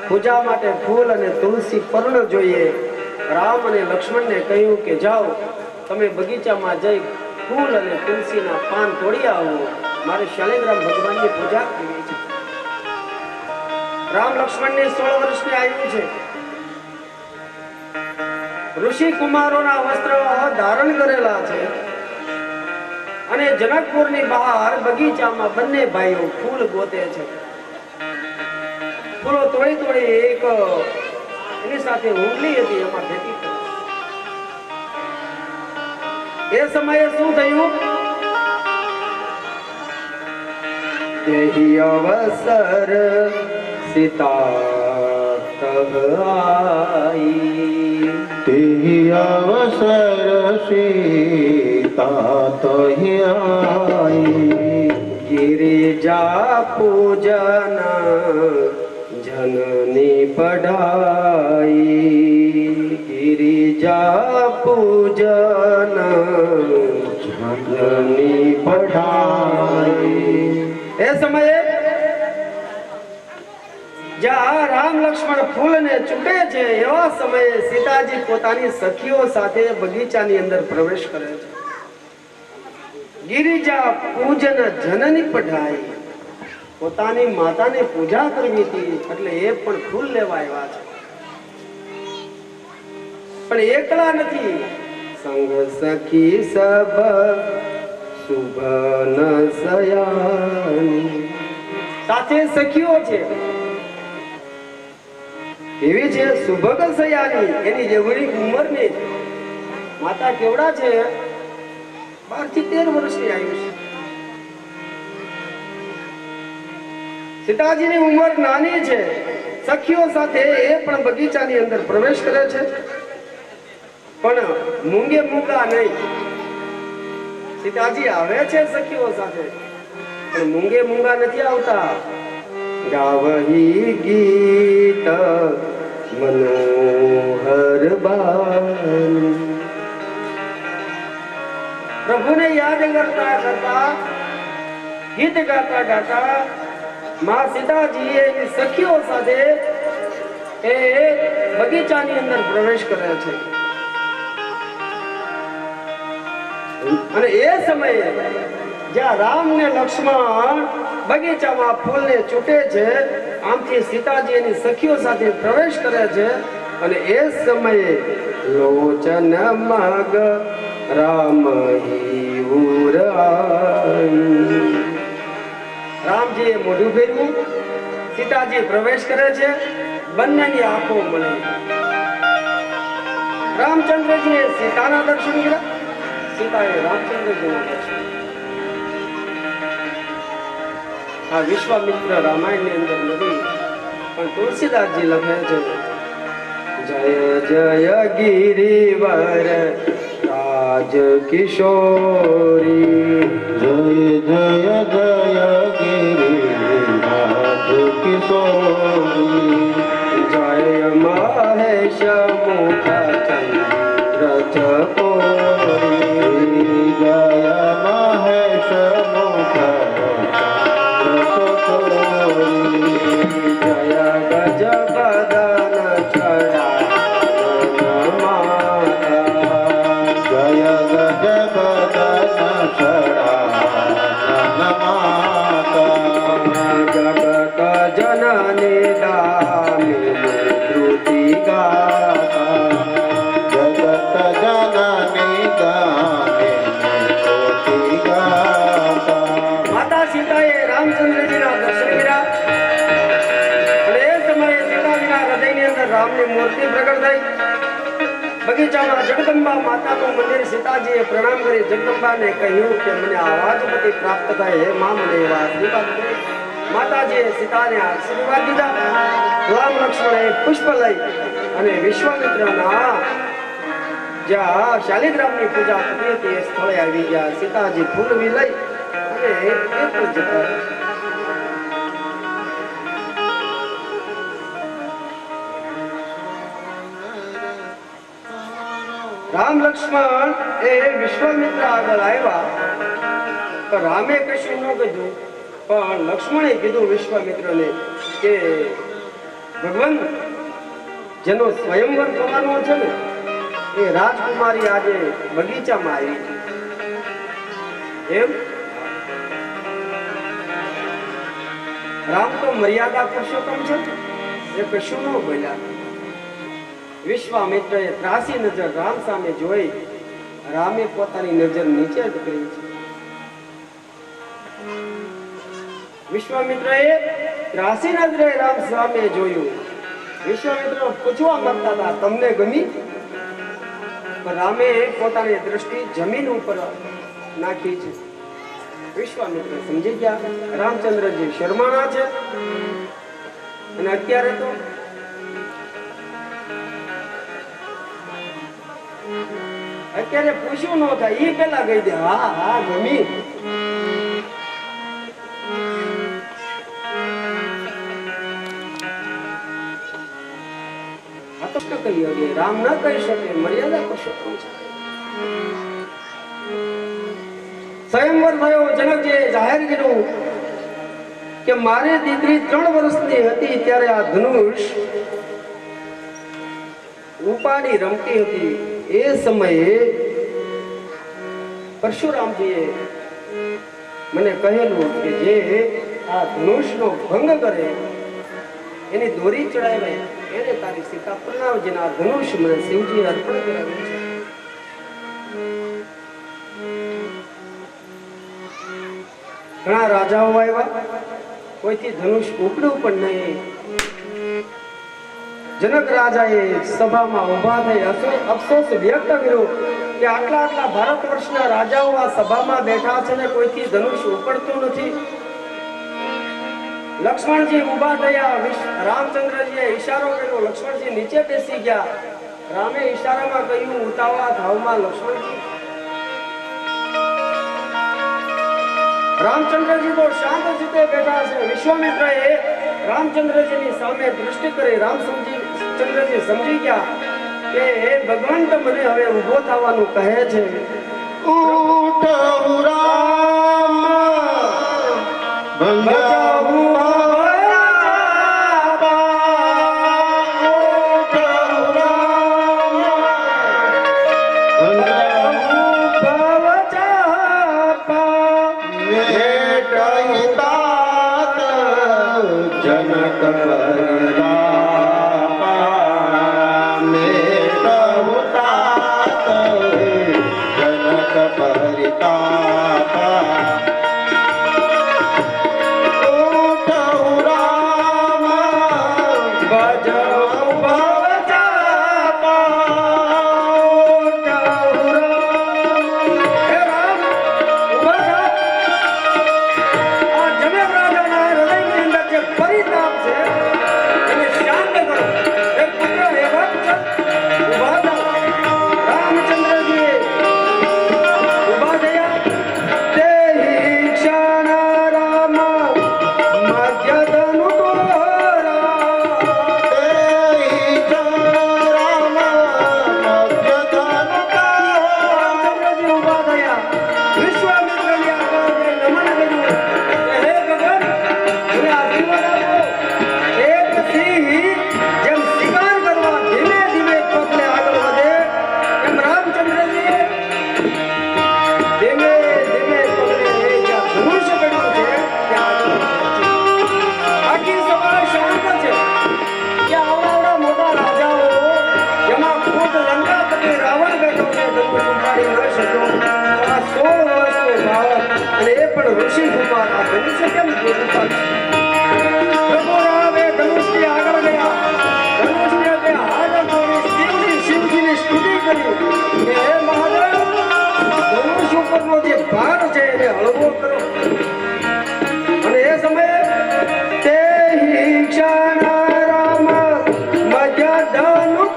પૂજા માટે ફૂલ અને તુલસી પર્ણ જોઈએ. રામ અને લક્ષ્મણને કહ્યું કે જાઓ તમે બગીચામાં જઈ ફૂલ અને તુલસીના પાન તોડી આવો, મારે શાલિગ્રામ ભગવાનની પૂજા કરવી છે. રામ લક્ષ્મણને 16 વર્ષની આયુ છે. ઋષિ કુમારોના વસ્ત્ર ધારણ કરેલા છે અને જનકપુરની બહાર બગીચામાં બંને ભાઈઓ ફૂલ ગોતે છે. ફૂલો તોડી તોડી એક એની સાથે ઊંઘલી હતી એમાં ભેટી. એ સમયે શું થયું? તેહી અવસર સીતા તબ આઈ. તેહી અવસર સીતા તહી આઈ. गिरिजा पूजन जननी पढ़ाई. गिरिजा पूजन जननी पढ़ाई. એ સમયે જ્યાં રામ લક્ષ્મણ ફૂલને ચૂંટે છે એવા સમયે સીતાજી પોતાની સખીઓ સાથે બગીચાની અંદર પ્રવેશ કરે છે. ગિરિજા પૂજન જનની પઢાઈ. પોતાની માતાને પૂજા કરવી હતી એટલે એ પણ ફૂલ લેવા આવ્યા છે. પણ એકલા નથી, સંગ સખી સબ શુભન સયાની. સાથે સખીઓ છે. એવી છે સુભગ સયાની, એની જેવડી ઉંમરની છે. માતા કેવડા છે? 12 થી 13 વર્ષની આયુ છે. સીતાજીની ઉંમર નાની છે. સખીઓ સાથે એ પણ બગીચાની અંદર પ્રવેશ કરે છે, પણ મૂંગે મૂંગા નહીં. સીતાજી આવે છે સખીઓ સાથે, પણ મૂંગે મૂંગા નથી આવતા. ગાવહી ગીત મનોહર બાની. પ્રભુને યાદ કરતા કરતા, ગીત ગાતા ગાતા માં સીતાજી એની સખીઓ સાથે એ બગીચાની અંદર પ્રવેશ કરે છે. અને એ સમયે જ્યાં રામ ને લક્ષ્મણ બગીચામાં ફૂલને ચૂંટે છે, આમથી સીતાજી એની સખીઓ સાથે પ્રવેશ કરે છે અને એ સમયે લોચન મગ રામ રામજીએ મોઢું ફેરવું, સીતાજી પ્રવેશ કરે છે, બંનેની આંખો મળે. રામચંદ્રજીએ સીતાના દર્શન કર્યા, સીતાએ રામચંદ્રજીના દર્શન. આ વિશ્વામિત્ર રામાયણની અંદર નથી, પણ તુલસીદાસજી લખે છે, જય જય ગિરિવર રાજ કિશોરી, જય જય જય ગિરિરાજ કિશોરી, જય મહેશ મુખ ચંદ્ર ચકોરી, જય મહેશ મુખ જય ગજ બદન ચડા જય ગજ બદન જગત જનની દામિની ધૃતિ ગાતા, જગત જનની દામિની ગાતા. માતા સીતાએ રામચંદ્રજીના દર્શન કર્યા અને એ સમયે સીતાજીના હૃદયની અંદર રામની મૂર્તિ પ્રગટ થઈ. બગીચામાં જગદંબા માતાનું મંદિર, સીતાજીએ પ્રણામ કરી જગદંબાને કહ્યું કે મને આવાજપતિ પ્રાપ્ત થાય, હે મા મને એવા આશીર્વાદ દે. માતાજીએ સીતાને આશીર્વાદ દીધા. રામ લક્ષ્મણે પુષ્પ લઈ અને વિશ્વામિત્રના જ્યાં શાલિગ્રામની પૂજા થતી હતી એ સ્થળે આવી ગયા. સીતાજી ફૂલવી લઈ અને એ પણ જતા રહ્યા. રામ લક્ષ્મણ એ વિશ્વામિત્ર આગળ આવ્યા, તો રામે કશું ન કીધું, પણ લક્ષ્મણે કીધું વિશ્વામિત્રને કે ભગવાન, જેનો સ્વયંવર થવાનો છે ને એ રાજકુમારી આજે બગીચામાં આવી છે. એમ રામ તો મર્યાદા પુરુષોત્તમ છે, એ કશું ન બોલ્યા. વિશ્વામિત્રએ ત્રાસી નજર રામ સામે જોઈ, રામે પોતાની નજર નીચે જ કરી છે. વિશ્વામિત્રએ ત્રાસી નજરે રામ સામે જોયું. વિશ્વામિત્ર પૂછવા માંગતા હતા, તમને ગમી? પણ રામે પોતાની દ્રષ્ટિ જમીન ઉપર નાખી છે. વિશ્વામિત્ર સમજી ગયા રામચંદ્રજી શર્માણા છે અને અત્યારે તો અત્યારે પૂછ્યું ન થાય, એ પેલા કહી દે હા હા ગમી. રામ ન કહી શકે, મર્યાદા પુરુષોત્તમ છે. સ્વયંવર થયો. જનકજીએ જાહેર કર્યું કે મારી દીકરી 3 વર્ષની હતી ત્યારે આ ધનુષ રૂપાની રમતી હતી. એ સમયે પરશુરામજીએ મને કહેલું કે જે આ ધનુષનો ભંગ કરે એની દોરી ચડાવે એને તારી સીતા પરણાવજે. આ ધનુષ મને શિવજી અર્પણ કરાવ્યું છે. ઘણા રાજાઓ આવ્યા, કોઈથી ધનુષ ઉપડ્યું પણ નહીં. જનક રાજાએ સભામાં ઉભા થઈ અફસોસ વ્યક્ત કર્યો કે આટલા ભારત વર્ષના રાજાઓ આ સભામાં બેઠા છે ને કોઈથી ધનુષ ઉપડતું નથી. લક્ષ્મણજી ઉભા થયા. રામચંદ્રજીએ ઈશારો કર્યો, લક્ષ્મણજી નીચે બેસી ગયા. રામે ઈશારામાં કહ્યું, ઉતાવળા ભાવમાં લક્ષ્મણજી. રામચંદ્રજી તો શાંત ચિત્તે બેઠા છે. વિશ્વામિત્રએ રામચંદ્રજીની સામે દૃષ્ટિ કરી. રામચંદ્રજી સમજી ગયા કે ભગવાન તો મને હવે ઉભો થવાનું કહે છે. ઉઠવું રામ ભંગાવું ભવ જનક પરિતાપા મેળવતા જનક પરિતાપા ઋષિ કુમાર આ ધનુષ્ય કેમ પ્રભુ રામે ધનુષ્ય આગળ ગયા ધનુષ્ય તે હાથ જોડી શિવજીની સ્તુતિ કરી કે હે મહાદેવ ધનુષ ઉપરનો જે ભાર છે એને હળવો કરો અને એ સમયે તે ક્ષણ રામ મધ્ય ધનુ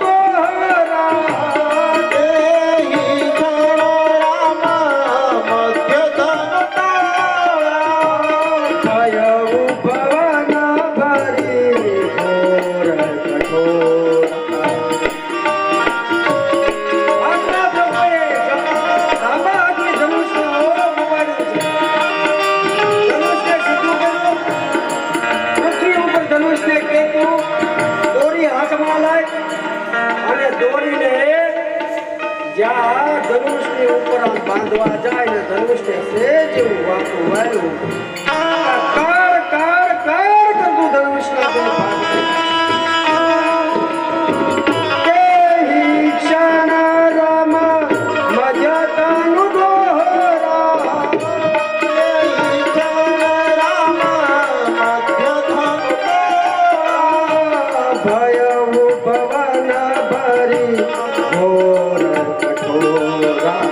બાંધવા જાય ને ધનુષને સેજ એવું વાંકું વાળ્યું કાર કાર કાર કરતું ધનુષના બે ભાગ તે ક્ષણ રામ મધ્ય ધનુ દોહરા તે ક્ષણ રામ મધ્ય ધનુ ભય ભવન ભરી ઘોર કઠોરા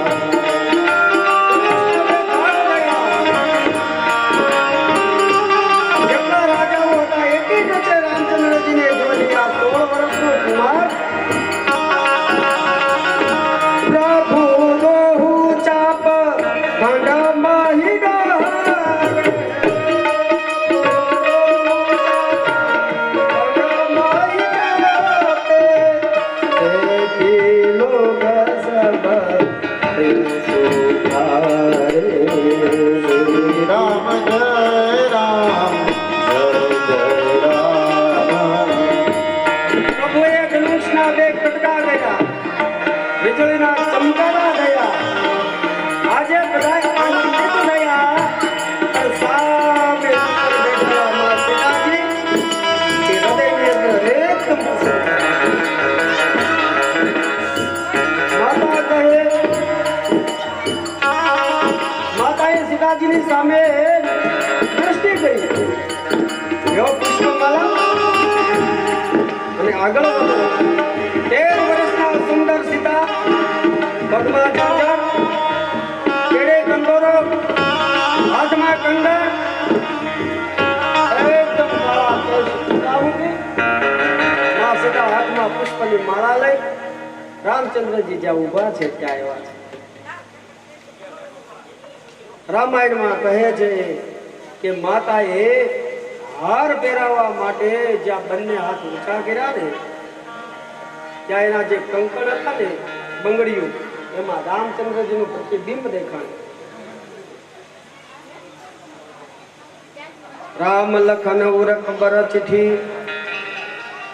સીતાજીની સામે દ્રષ્ટિ કરી પુષ્પમાલા અને આગળ 13 વર્ષના સુંદર સીતા પગમાં ઝાંઝર કેડે કંદોરો હાથમાં કંડા એકદમ સીતા હાથમાં પુષ્પની માળા લઈ રામચંદ્રજી જ્યાં ઉભા છે ત્યાં આવ્યા છે રામાયણમાં કહે છે કે માતાએ હાર પહેરાવવા માટે જ્યાં બંને હાથ ઊંચા કર્યા ને ત્યાં એના જે કંકણ હતા ને બંગડીઓ એમાં રામચંદ્રજીનું પ્રતિબિંબ દેખાણ રામ લખન ઉરખ બર ચિઠ્ઠી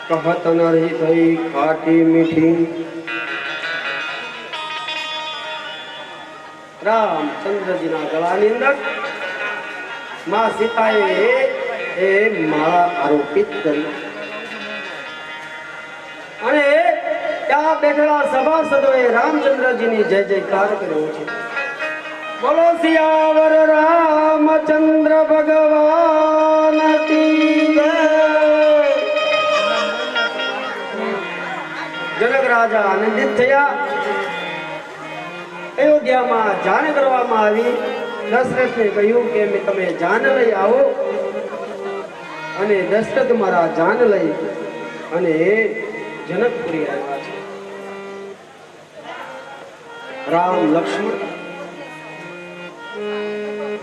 કહત નરી થઈ ખાટી મીઠી રામચંદ્રજીના ગળાની અંદર માં સીતાએ એ માળા આરોપિત કરી અને ત્યાં બેઠેલા સભાસદોએ રામચંદ્રજીની જય જયકાર કર્યો છે. બોલો સિયાવર રામચંદ્ર ભગવાન કી જય. જનક રાજા આનંદિત થયા. અયોધ્યામાં જાણ કરવામાં આવી. દશરથને કહ્યું કે તમે જાન લઈ આવો. અને દશરથ મારા જાન લઈ અને જનકપુરી આવ્યા છે. રામ લક્ષ્મણ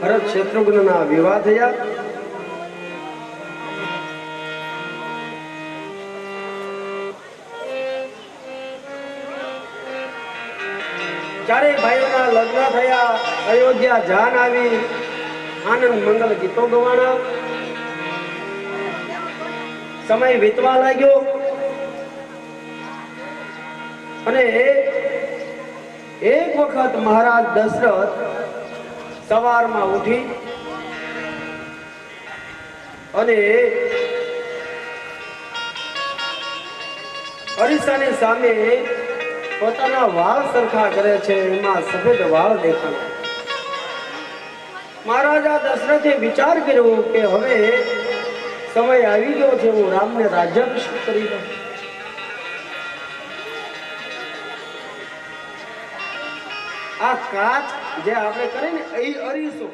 ભરત શત્રુઘ્નના વિવાહ થયા. ચારેય ભાઈઓના લગ્ન થયા. અયોધ્યા જાન આવી. આનંદ મંગલ ગીતો ગવાણા. સમય વીતવા લાગ્યો અને એક વખત મહારાજ દશરથ સવારમાં ઉઠી અને અરીસાની સામે પોતાના વાળ સરખા કરે છે. એમાં સફેદ વાળ દેખાય. મહારાજા દશરથે વિચાર કર્યો કે હવે સમય આવી ગયો છે, હું રામને રાજ્યાભિષેક કરી દઉં. આ કાચ જે આપણે કરીએ ને એ અરીસો